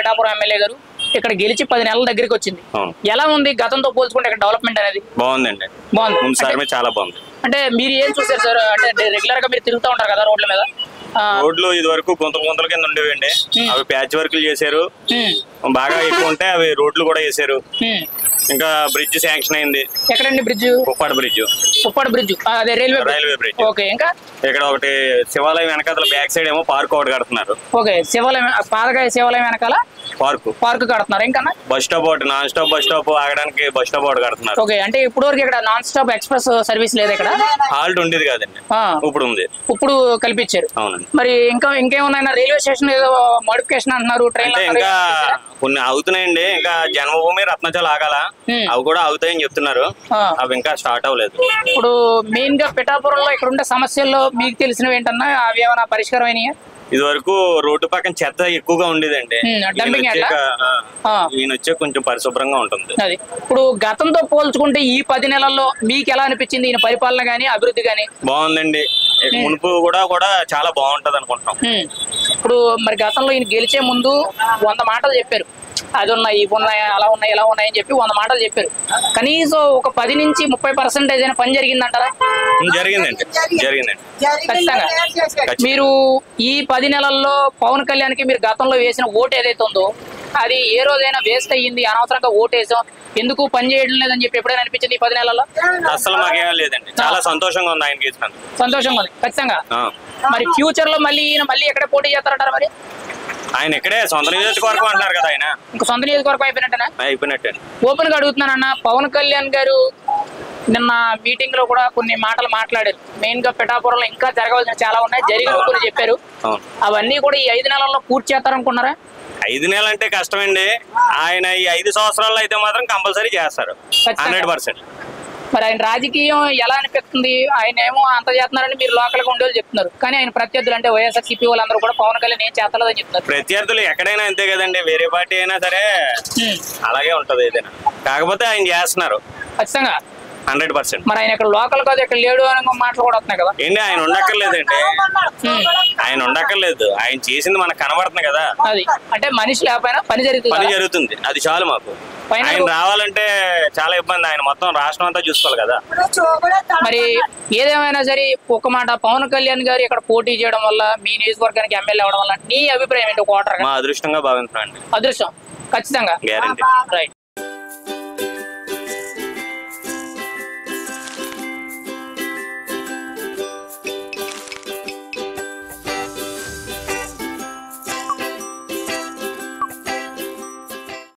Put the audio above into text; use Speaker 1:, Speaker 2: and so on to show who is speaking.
Speaker 1: Pithapuram MLA గారు ఇక్కడ గెలిచి 10 నెలల దగ్గరికి వచ్చింది. ఎలా ఉంది గతంతో పోల్చుకుంటే ఇక్కడ డెవలప్మెంట్ అనేది?
Speaker 2: బాగుందండి,
Speaker 1: బాగుంది.
Speaker 2: చాలా బాగుంది.
Speaker 1: అంటే మీరు ఏం చూసారు సార్? అంటే రెగ్యులర్ గా మీరు తిరుగుతూ ఉంటారు కదా రోడ్ల మీద.
Speaker 2: రోడ్లు ఇది వరకు గుంతల కింద ఉండేవండి, అవి ప్యాచ్ వర్క్లు చేశారు. బాగా ఎక్కువ ఉంటే అవి రోడ్లు కూడా వేసారు. ఇంకా బ్రిడ్జ్ శాంక్షన్ అయింది.
Speaker 1: ఎక్కడండి బ్రిడ్జ్?
Speaker 2: ఉప్పాడ బ్రిడ్జ్,
Speaker 1: అదే రైల్వే
Speaker 2: బ్రిడ్జ్.
Speaker 1: ఓకే, ఇంకా
Speaker 2: ఇక్కడ ఒకటి శివాలయం వెనకాల బ్యాక్ సైడ్ ఏమో పార్క్ ఒకటి కడుతున్నారు.
Speaker 1: ఓకే, శివాలయం పాదగాయ శివాలయం వెనకాల పార్క్ కడుతున్నారు. ఇంకా
Speaker 2: బస్ స్టాప్ ఒకటి, నాన్ స్టాప్ బస్ స్టాప్ ఆగడానికి బస్ స్టాప్ ఒకటి కడుతున్నారు.
Speaker 1: ఓకే, అంటే ఇప్పుడు వరకు ఇక్కడ నాన్ స్టాప్ ఎక్స్ప్రెస్ సర్వీస్ లేదు, ఇక్కడ
Speaker 2: హాల్ట్ ఉండేది కాదండి, ఇప్పుడు ఉంది.
Speaker 1: ఇప్పుడు కల్పించారు.
Speaker 2: అవునండి.
Speaker 1: మరి ఇంకేమున్నాయి? రైల్వే స్టేషన్ ఏదో మోడిఫికేషన్ అంటున్నారు, ట్రైన్
Speaker 2: ఇంకా కొన్ని అవుతున్నాయండి. ఇంకా జన్మభూమి రత్నచాల ఆగాల, అవి కూడా అవుతాయని చెప్తున్నారు. అవి ఇంకా స్టార్ట్ అవ్వలేదు.
Speaker 1: ఇప్పుడు మెయిన్ గా పిఠాపురంలో ఇక్కడ ఉండే సమస్యల్లో మీకు తెలిసినవి ఏంటన్నా? అవి ఏమైనా పరిష్కారం అయినాయా?
Speaker 2: ఇది వరకు రోడ్డు పక్కన చెత్త ఎక్కువగా ఉండేదండి, ఈయన వచ్చే కొంచెం పరిశుభ్రంగా ఉంటుంది.
Speaker 1: అది ఇప్పుడు గతంతో పోల్చుకుంటే ఈ 10 నెలల్లో మీకు ఎలా అనిపించింది ఈయన పరిపాలన గానీ అభివృద్ధి గానీ?
Speaker 2: బాగుందండి, మునుపు కూడా చాలా బాగుంటది అనుకుంటున్నాం.
Speaker 1: ఇప్పుడు మరి గతంలో ఈయన గెలిచే ముందు 100 మాటలు చెప్పారు, అది ఉన్నాయి, ఇవి ఉన్నాయి, అలా ఉన్నాయి, ఇలా ఉన్నాయి అని చెప్పి 100 మాటలు చెప్పారు. కనీసం ఒక 10 నుంచి 30% అయినా పని జరిగిందంటారా?
Speaker 2: జరిగిందండి.
Speaker 1: ఖచ్చితంగా. మీరు ఈ 10 నెలల్లో పవన్ కళ్యాణ్కి మీరు గతంలో వేసిన ఓటు ఏదైతే ఉందో అది ఏ రోజైనా వేస్ట్ అయ్యింది, అనవసరంగా ఓటు వేసాం, ఎందుకు పని చేయడం లేదని చెప్పి ఎప్పుడైనా అనిపించింది ఈ 10 నెలల్లో?
Speaker 2: అసలు మాకేం లేదండి, చాలా సంతోషంగా ఉంది ఆయన గెలిచినందుకు.
Speaker 1: సంతోషంగా ఉంది ఖచ్చితంగా. మరి ఫ్యూచర్ లో మళ్ళీ ఎక్కడ పోటీ చేస్తారంటారు? మరి
Speaker 2: ఆయన ఇక్కడే సొంత నియోజకవర్గం అంటున్నారు కదా, ఆయన
Speaker 1: ఇంకా సొంత నియోజకవర్గం అయిపోయినట్టే. ఓపెన్ గా అడుగుతున్నానన్న, పవన్ కళ్యాణ్ గారు నిన్న మీటింగ్ లో కూడా కొన్ని మాటలు మాట్లాడారు. మెయిన్ గా పిఠాపురంలో ఇంకా జరగవలసిన చాలా ఉన్నాయి, జరిగిన కొన్ని చెప్పారు. అవన్నీ కూడా ఈ 5 నెలల్లో పూర్తి చేస్తారనుకున్నారా?
Speaker 2: 5 నెలలు అంటే కష్టమండి, ఆయన ఈ 5 సంవత్సరాల్లో అయితే మాత్రం కంపల్సరీ చేస్తారు 100%.
Speaker 1: మరి ఆయన రాజకీయం ఎలా అనిపిస్తుంది? ఆయన ఏమో అంత చేస్తున్నారని మీరు లోకల్ గా ఉండేవాళ్ళు చెప్తున్నారు, కానీ ఆయన ప్రత్యర్థులు అంటే వైఎస్ఆర్సీపీ వాళ్ళందరూ కూడా పవన్ కళ్యాణ్ ఏం చేస్తలేదని చెప్తున్నారు.
Speaker 2: ప్రత్యర్థులు ఎక్కడైనా అంతే కదండి, వేరే పార్టీ అయినా సరే అలాగే ఉంటది ఏదైనా, కాకపోతే ఆయన చేస్తున్నారు
Speaker 1: ఖచ్చితంగా
Speaker 2: 100%.
Speaker 1: మరి ఆయన ఇక్కడ లోకల్ కాదు, ఇక్కడ లేడు అని మాటలు కూడా వస్తున్నాయి కదా.
Speaker 2: ఏంటి ఆయన ఉండక్కర్లేదండి, ఆయన చేసింది మనకు కనబడుతుంది కదా.
Speaker 1: అది అంటే మనిషి లేకపోయినా పని జరుగుతుంది,
Speaker 2: అది చాలు మాకు. ఆయన రావాలంటే చాలా ఇబ్బంది, ఆయన మొత్తం రాష్ట్రం అంతా చూసుకోవాలి కదా.
Speaker 1: మరి ఏదేమైనా సరే ఒక మాట, పవన్ కళ్యాణ్ గారు ఇక్కడ పోటీ చేయడం వల్ల మీ నియోజకవర్గానికి ఎమ్మెల్యే అవడం వల్ల నీ అభిప్రాయం ఏంటి? ఒక ఓటర్
Speaker 2: మా అదృష్టంగా భావిస్తున్నాను.
Speaker 1: అదృష్టం ఖచ్చితంగా,
Speaker 2: గ్యారెంటీ.
Speaker 1: రైట్.